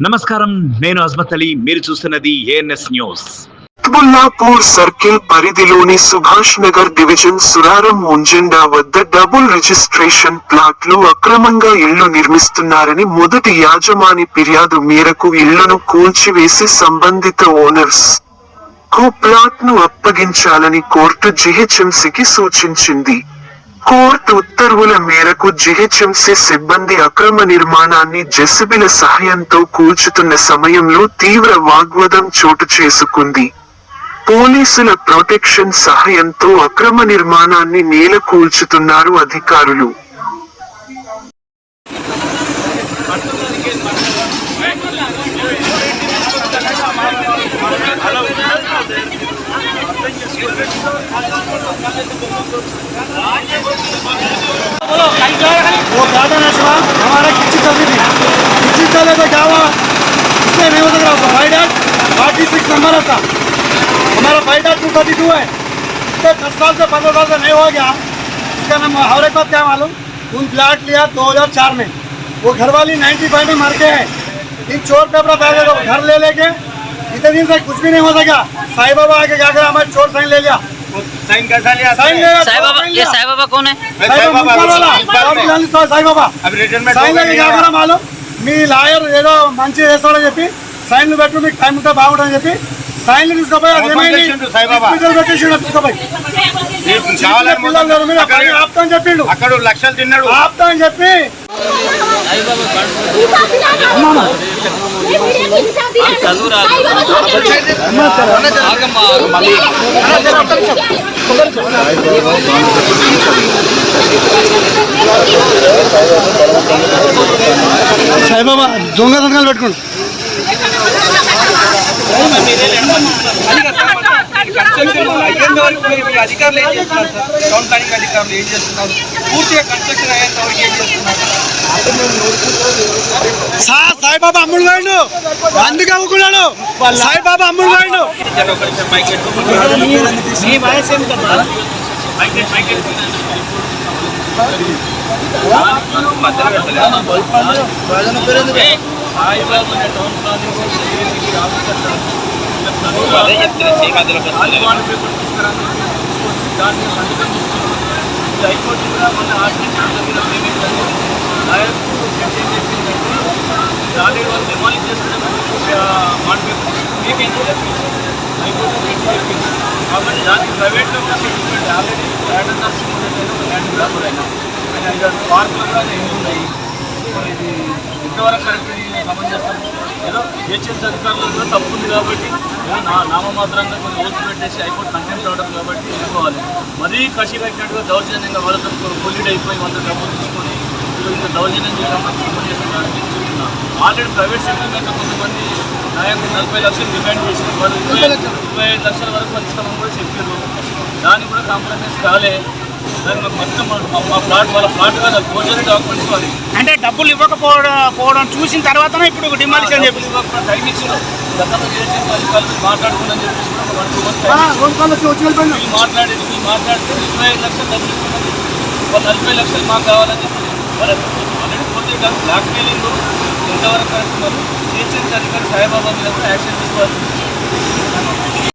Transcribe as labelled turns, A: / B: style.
A: నమస్కారం, నేను అజ్మత్ అలీ. మీరు చూస్తున్నది ఏఎన్ఎస్ న్యూస్.
B: కుత్బుల్లాపూర్ సర్కిల్ పరిధిలోని సుభాష్ నగర్ డివిజన్ సురారం ముంజెండా వద్ద డబుల్ రిజిస్ట్రేషన్ ప్లాట్లు అక్రమంగా ఇళ్లు నిర్మిస్తున్నారని మొదటి యాజమాని ఫిర్యాదు మేరకు ఇళ్లను కూల్చివేసి సంబంధిత ఓనర్స్ కు ప్లాట్ను అప్పగించాలని కోర్టు జీహెచ్ఎంసీకి సూచించింది. కోర్టు ఉత్తర్వుల మేరకు జీహెచ్ఎంసీ సిబ్బంది అక్రమ నిర్మాణాన్ని జెసిబిల సహాయంతో కూల్చుతున్న సమయంలో తీవ్ర వాగ్వాదం చోటు చేసుకుంది. పోలీసుల ప్రొటెక్షన్ సహాయంతో అక్రమ నిర్మాణాన్ని నేల కూల్చుతున్నారు అధికారులు.
C: वो गार्डन है सुबह हमारा किसी चल रही थी, किसी चले तो क्या हुआ, इससे नहीं हो सक रहा। फाइव डैट 46 नंबर था हमारा, 5 डैट 232 है। इससे 10 साल से 15 साल से नहीं हो गया। इसका नाम हमारे पास क्या मालूम, उन प्लाट लिया 2004 में, वो घरवाली 95 में मर गए हैं। इन चोर पेपर पहले तो घर ले लेके इतने दिन से कुछ भी नहीं हो सका। साईं बाबा आके क्या करा, हमारे चोर साइन ले लिया। साइन कैसा लिया? साइन ले लिया। साईं बाबा, ये साईं बाबा कौन है? साईं बाबा अब रिटर्न साइन लेके क्या करा मालूम, మీ లాయర్ ఏదో మంచి చేస్తాడని చెప్పి సైన్లు పెట్టు, మీకు టైం ఉంటే బాగుంటుందని చెప్పి సైన్లు తీసుకుపోయి ఆపుతా అని చెప్పిండు. అక్కడ లక్షలు తిన్నాడు, ఆపుతా అని చెప్పి సాయిబాబా దొంగ సంతకాలు పెట్టుకోండి.
D: అధికారులు ఏం చేస్తున్నారు సార్? టౌన్ ప్లానింగ్ అధికారులు ఏం చేస్తున్నారు? పూర్తిగా కన్స్ట్రక్షన్ అయ్యేంత వరకు ఏం చేస్తున్నారు?
C: సాయిబాబా అమ్ముడు పోయిండు, అందుకే అమ్ముకున్నాడు. సాయిబాబా అమ్ముడు పోయిండు.
D: అదే చెప్తున్నా, చేయి మధ్యలో
E: హైకోర్టు కూడా మన ఆర్టీసీ ఆల్రెడీ వాళ్ళు డెమాలిష్ చేస్తున్నారు మీకేం హైకోర్టు చెప్పింది. కాబట్టి దానికి ప్రైవేట్లో కూడా settlement already land nursing land కూడా అయినా పార్కులు కూడా ఎన్ని ఉన్నాయి. ఇది ఇంతవరకు కరెక్ట్ సమంజసం. ఏదో హెచ్ఎస్ అధికారులు కూడా తప్పు ఉంది కాబట్టి నామమాత్రంగా కొన్ని ఓట్లు పెట్టేసి హైకోర్టు కంటెంప్ట్ అవ్వడం కాబట్టి వెళ్ళిపోవాలి. మరీ కసి పెట్టినట్టుగా దౌర్జన్యంగా వాళ్ళతో కొలిడ్ అయిపోయి వాళ్ళ డబ్బులు తీసుకొని ఇంకా దౌర్జన్యం చేయడానికి పనిచేస్తున్నారని చెప్తున్నారు. ఆల్రెడీ ప్రైవేట్ సెటిల్మెంట్లో కొంతమంది నాయకులు 40 లక్షలు డిమాండ్ చేసిన వాళ్ళు 25 లక్షల వరకు వాళ్ళు ఇస్తామని కూడా చెప్పారు. దానికి కూడా కాంప్రమైజ్ కాలే. దానికి మొత్తం మా ప్లాట్ వాళ్ళ ప్లాట్ కాదు, ఫోర్జరీ డాక్యుమెంట్స్ వాళ్ళు.
C: అంటే డబ్బులు ఇవ్వకపోవడం చూసిన తర్వాతనే ఇప్పుడు డిమాలిషన్ చెప్పి
E: టైం ఇచ్చిన గతంలో చేసి అధికారులు మాట్లాడుకుందని చెప్పేసి మాట్లాడితే 25 లక్షలు డబ్బులు ఇస్తున్నారు. వాళ్ళు 40 లక్షలు మాకు కావాలని చెప్పి ఆల్రెడీ పోతే బ్లాక్ మెయిలింగ్ ఎంతవరకు కడుతున్నారు. చేసేసి అధికారి సాయిబాబా మీద కూడా యాక్షన్ తీసుకోవాల్సింది.